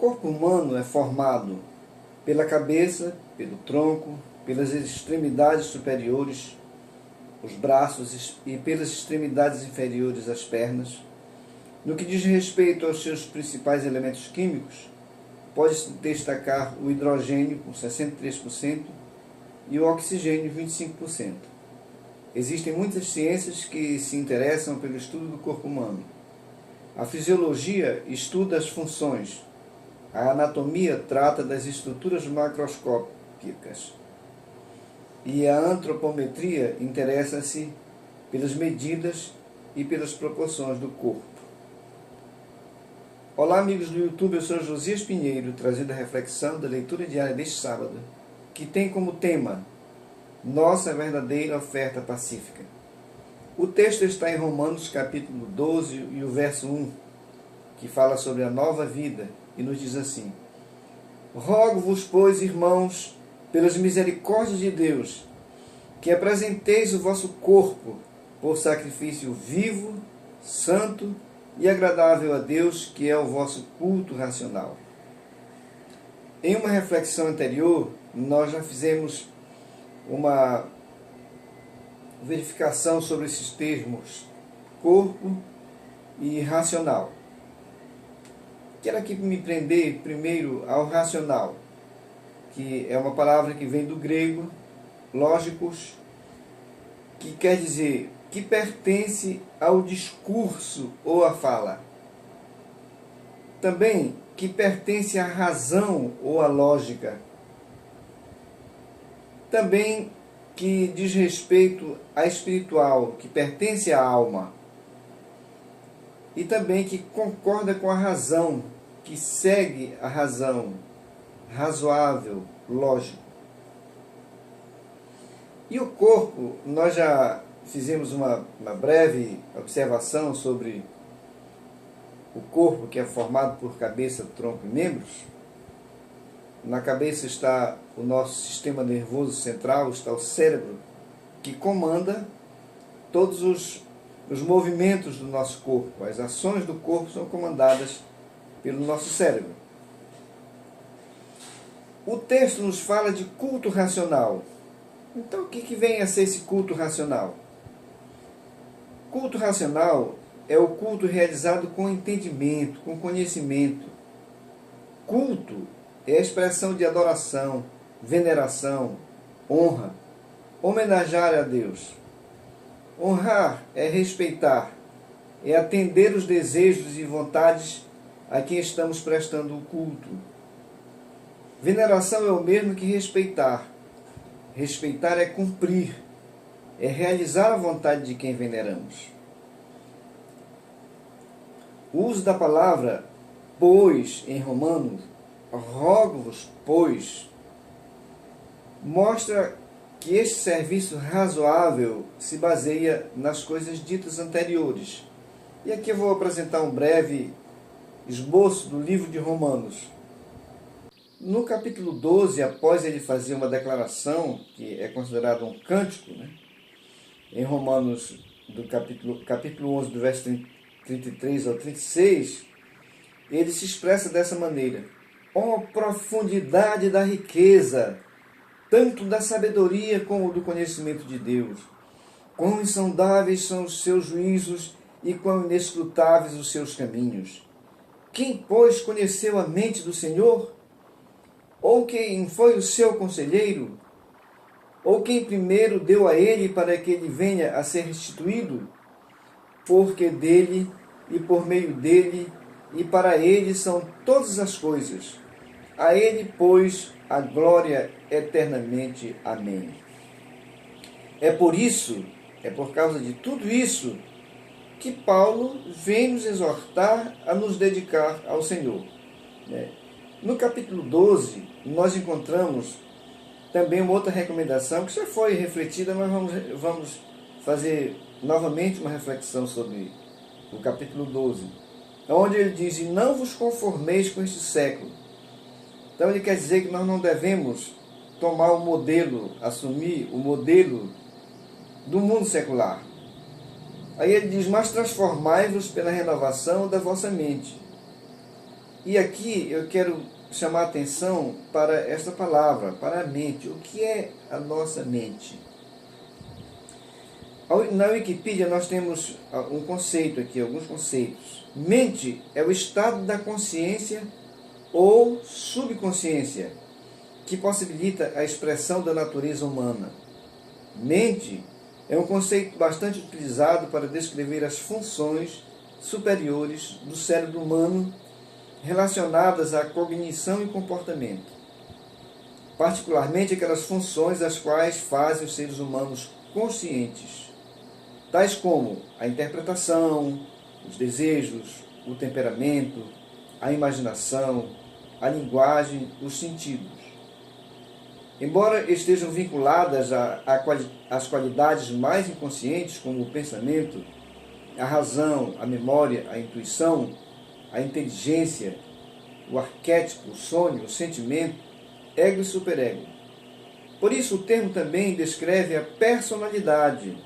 corpo humano é formado pela cabeça, pelo tronco, pelas extremidades superiores, os braços e pelas extremidades inferiores, as pernas. No que diz respeito aos seus principais elementos químicos, pode-se destacar o hidrogênio, com 63%, e o oxigênio, 25%. Existem muitas ciências que se interessam pelo estudo do corpo humano. A fisiologia estuda as funções. A anatomia trata das estruturas macroscópicas. E a antropometria interessa-se pelas medidas e pelas proporções do corpo. Olá, amigos do YouTube, eu sou Josias Pinheiro, trazendo a reflexão da leitura diária deste sábado, que tem como tema Nossa verdadeira oferta pacífica. O texto está em Romanos capítulo 12 e o verso 1, que fala sobre a nova vida e nos diz assim: Rogo-vos, pois, irmãos, pelas misericórdias de Deus, que apresenteis o vosso corpo por sacrifício vivo, santo e agradável a Deus, que é o vosso culto racional. Em uma reflexão anterior, nós já fizemos uma verificação sobre esses termos, corpo e racional. Quero aqui me prender primeiro ao racional, que é uma palavra que vem do grego, lógicos, que quer dizer que pertence ao discurso ou à fala. Também que pertence à razão ou à lógica. Também que diz respeito à espiritual, que pertence à alma. E também que concorda com a razão, que segue a razão, razoável, lógico. E o corpo, nós já fizemos uma breve observação sobre o corpo, que é formado por cabeça, tronco e membros. Na cabeça está o nosso sistema nervoso central, está o cérebro, que comanda todos os movimentos do nosso corpo. As ações do corpo são comandadas pelo nosso cérebro. O texto nos fala de culto racional. Então, o que vem a ser esse culto racional? Culto racional é o culto realizado com entendimento, com conhecimento. Culto é a expressão de adoração, veneração, honra, homenagear a Deus. Honrar é respeitar, é atender os desejos e vontades a quem estamos prestando o culto. Veneração é o mesmo que respeitar. Respeitar é cumprir, é realizar a vontade de quem veneramos. O uso da palavra pois em Romanos, rogo-vos, pois, mostra que este serviço razoável se baseia nas coisas ditas anteriores. E aqui eu vou apresentar um breve esboço do livro de Romanos. No capítulo 12, após ele fazer uma declaração, que é considerado um cântico, em Romanos, do capítulo 11, do verso 33 ao 36, ele se expressa dessa maneira: ó profundidade da riqueza, tanto da sabedoria como do conhecimento de Deus! Quão insondáveis são os seus juízos e quão inescrutáveis os seus caminhos! Quem, pois, conheceu a mente do Senhor? Ou quem foi o seu conselheiro? Ou quem primeiro deu a ele para que ele venha a ser restituído? Porque dele, e por meio dele, e para ele são todas as coisas. A ele, pois, a glória eternamente. Amém. É por causa de tudo isso, que Paulo vem nos exortar a nos dedicar ao Senhor. No capítulo 12, nós encontramos também uma outra recomendação que já foi refletida, mas vamos fazer novamente uma reflexão sobre o capítulo 12, onde ele diz: e não vos conformeis com este século. Então ele quer dizer que nós não devemos tomar o modelo, assumir o modelo do mundo secular. Aí ele diz: mas transformai-vos pela renovação da vossa mente. E aqui eu quero chamar a atenção para esta palavra, para a mente. O que é a nossa mente? Na Wikipedia nós temos um conceito aqui, alguns conceitos. Mente é o estado da consciência ou subconsciência que possibilita a expressão da natureza humana. Mente é um conceito bastante utilizado para descrever as funções superiores do cérebro humano relacionadas à cognição e comportamento, particularmente aquelas funções as quais fazem os seres humanos conscientes, tais como a interpretação, os desejos, o temperamento, a imaginação, a linguagem, os sentidos. Embora estejam vinculadas às qualidades mais inconscientes, como o pensamento, a razão, a memória, a intuição, a inteligência, o arquétipo, o sonho, o sentimento, ego e superego. Por isso, o termo também descreve a personalidade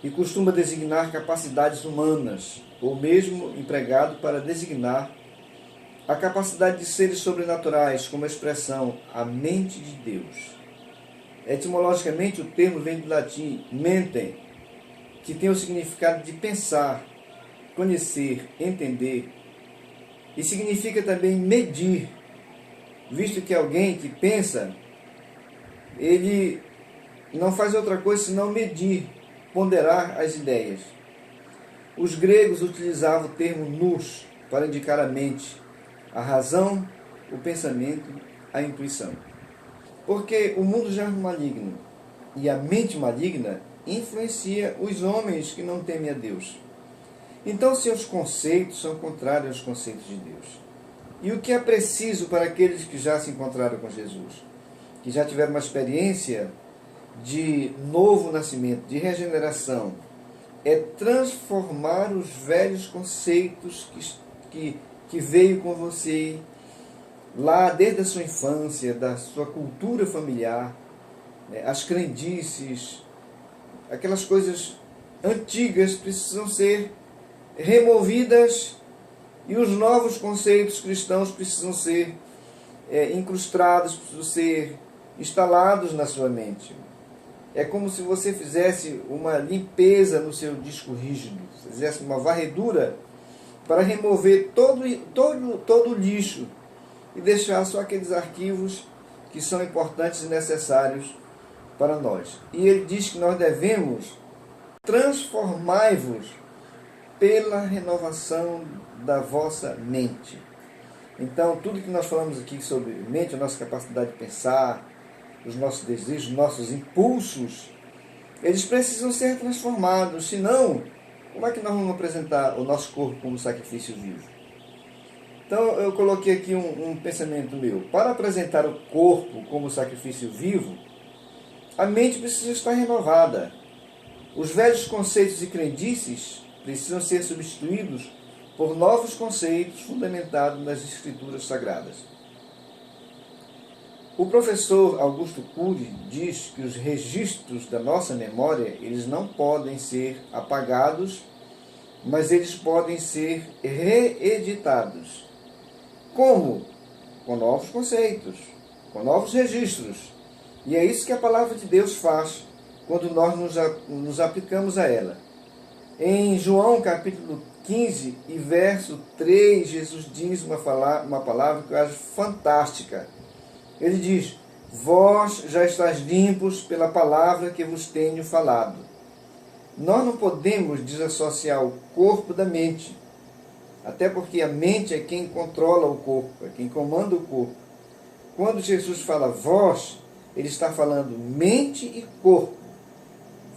e costuma designar capacidades humanas, ou mesmo empregado para designar a capacidade de seres sobrenaturais, como a expressão a mente de Deus. Etimologicamente, o termo vem do latim mentem, que tem o significado de pensar, conhecer, entender, e significa também medir, visto que alguém que pensa, ele não faz outra coisa senão medir, ponderar as ideias. Os gregos utilizavam o termo nous para indicar a mente, a razão, o pensamento, a intuição. Porque o mundo já é maligno, e a mente maligna influencia os homens que não temem a Deus. Então seus conceitos são contrários aos conceitos de Deus. E o que é preciso para aqueles que já se encontraram com Jesus, que já tiveram uma experiência de novo nascimento, de regeneração, é transformar os velhos conceitos que veio com você lá desde a sua infância, da sua cultura familiar, né, as crendices, aquelas coisas antigas precisam ser removidas e os novos conceitos cristãos precisam ser incrustados, precisam ser instalados na sua mente. É como se você fizesse uma limpeza no seu disco rígido, fizesse uma varredura para remover todo o lixo e deixar só aqueles arquivos que são importantes e necessários para nós. E ele diz que nós devemos transformai-vos pela renovação da vossa mente. Então, tudo que nós falamos aqui sobre mente, a nossa capacidade de pensar, os nossos desejos, os nossos impulsos, eles precisam ser transformados, senão, como é que nós vamos apresentar o nosso corpo como sacrifício vivo? Então, eu coloquei aqui um pensamento meu. Para apresentar o corpo como sacrifício vivo, a mente precisa estar renovada. Os velhos conceitos e crendices precisam ser substituídos por novos conceitos fundamentados nas Escrituras Sagradas. O professor Augusto Cury diz que os registros da nossa memória, eles não podem ser apagados, mas eles podem ser reeditados. Como? Com novos conceitos, com novos registros. E é isso que a palavra de Deus faz quando nós nos aplicamos a ela. Em João capítulo 15 e verso 3, Jesus diz uma palavra que eu acho fantástica. Ele diz: vós já estáis limpos pela palavra que vos tenho falado. Nós não podemos desassociar o corpo da mente, até porque a mente é quem controla o corpo, é quem comanda o corpo. Quando Jesus fala vós, ele está falando mente e corpo.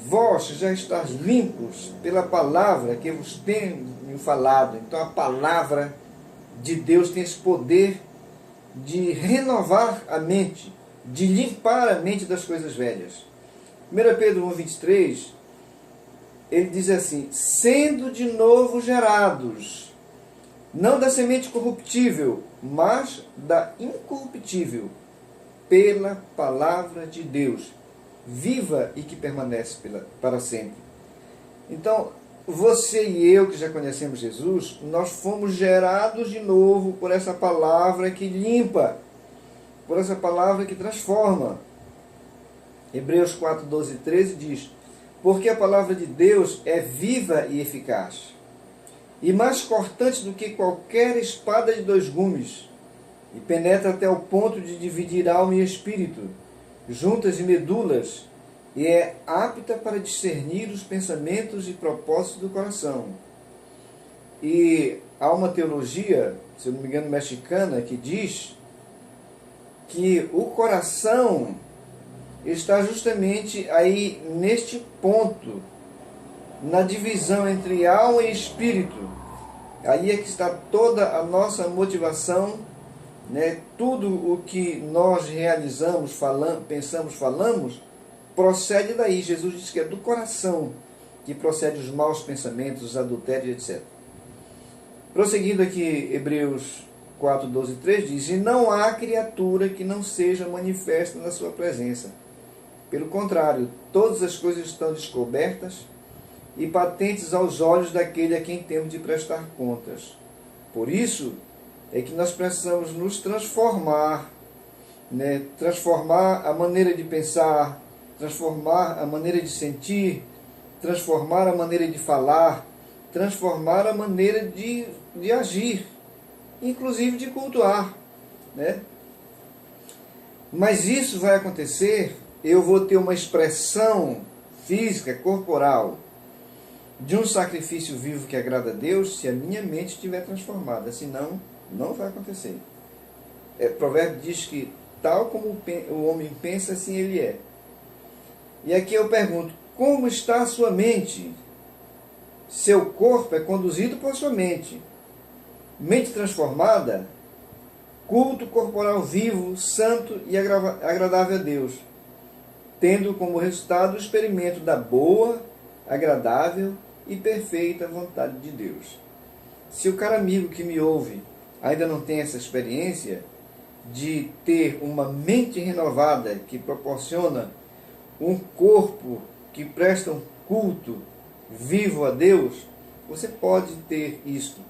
Vós já estáis limpos pela palavra que vos tenho falado. Então a palavra de Deus tem esse poder de renovar a mente, de limpar a mente das coisas velhas. 1 Pedro 1,23, ele diz assim: sendo de novo gerados, não da semente corruptível, mas da incorruptível, pela palavra de Deus, viva e que permanece para sempre. Então, você e eu que já conhecemos Jesus, nós fomos gerados de novo por essa palavra que limpa, por essa palavra que transforma. Hebreus 4, 12 e 13 diz: porque a palavra de Deus é viva e eficaz, e mais cortante do que qualquer espada de dois gumes, e penetra até o ponto de dividir alma e espírito, juntas e medulas, e é apta para discernir os pensamentos e propósitos do coração. E há uma teologia, se eu não me engano, mexicana, que diz que o coração está justamente aí neste ponto, na divisão entre alma e espírito. Aí é que está toda a nossa motivação, né? Tudo o que nós realizamos, pensamos, falamos, procede daí. Jesus diz que é do coração que procede os maus pensamentos, os adultérios, etc. Prosseguindo aqui, Hebreus 4, 12 e 3 diz: e não há criatura que não seja manifesta na sua presença. Pelo contrário, todas as coisas estão descobertas e patentes aos olhos daquele a quem temos de prestar contas. Por isso é que nós precisamos nos transformar, né? Transformar a maneira de pensar, transformar a maneira de sentir, transformar a maneira de falar, transformar a maneira de agir, inclusive de cultuar, né? Mas isso vai acontecer, eu vou ter uma expressão física, corporal, de um sacrifício vivo que agrada a Deus, se a minha mente estiver transformada. Senão, não vai acontecer. Provérbio diz que tal como o homem pensa, assim ele é. E aqui eu pergunto: como está a sua mente? Seu corpo é conduzido por sua mente. Mente transformada, culto corporal vivo, santo e agradável a Deus, tendo como resultado o experimento da boa, agradável e perfeita vontade de Deus. Se o cara amigo que me ouve ainda não tem essa experiência de ter uma mente renovada que proporciona um corpo que presta um culto vivo a Deus, você pode ter isto.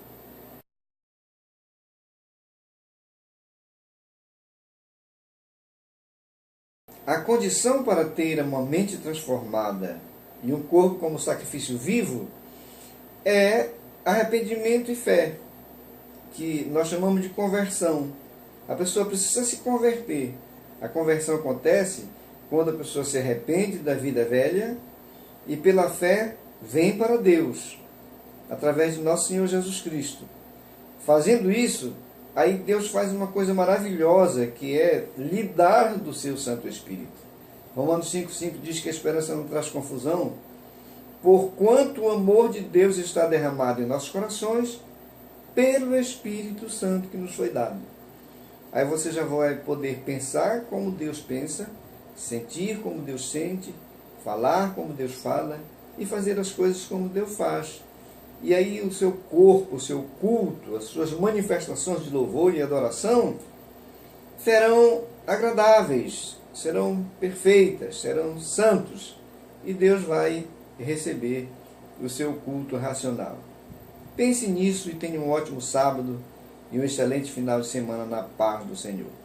A condição para ter uma mente transformada e um corpo como sacrifício vivo é arrependimento e fé, que nós chamamos de conversão. A pessoa precisa se converter. A conversão acontece quando a pessoa se arrepende da vida velha e pela fé vem para Deus, através de nosso Senhor Jesus Cristo. Fazendo isso, aí Deus faz uma coisa maravilhosa, que é lhe dar do seu Santo Espírito. Romanos 5,5 diz que a esperança não traz confusão, porquanto o amor de Deus está derramado em nossos corações pelo Espírito Santo que nos foi dado. Aí você já vai poder pensar como Deus pensa, sentir como Deus sente, falar como Deus fala e fazer as coisas como Deus faz. E aí o seu corpo, o seu culto, as suas manifestações de louvor e adoração serão agradáveis, serão perfeitas, serão santos. E Deus vai receber o seu culto racional. Pense nisso e tenha um ótimo sábado e um excelente final de semana na paz do Senhor.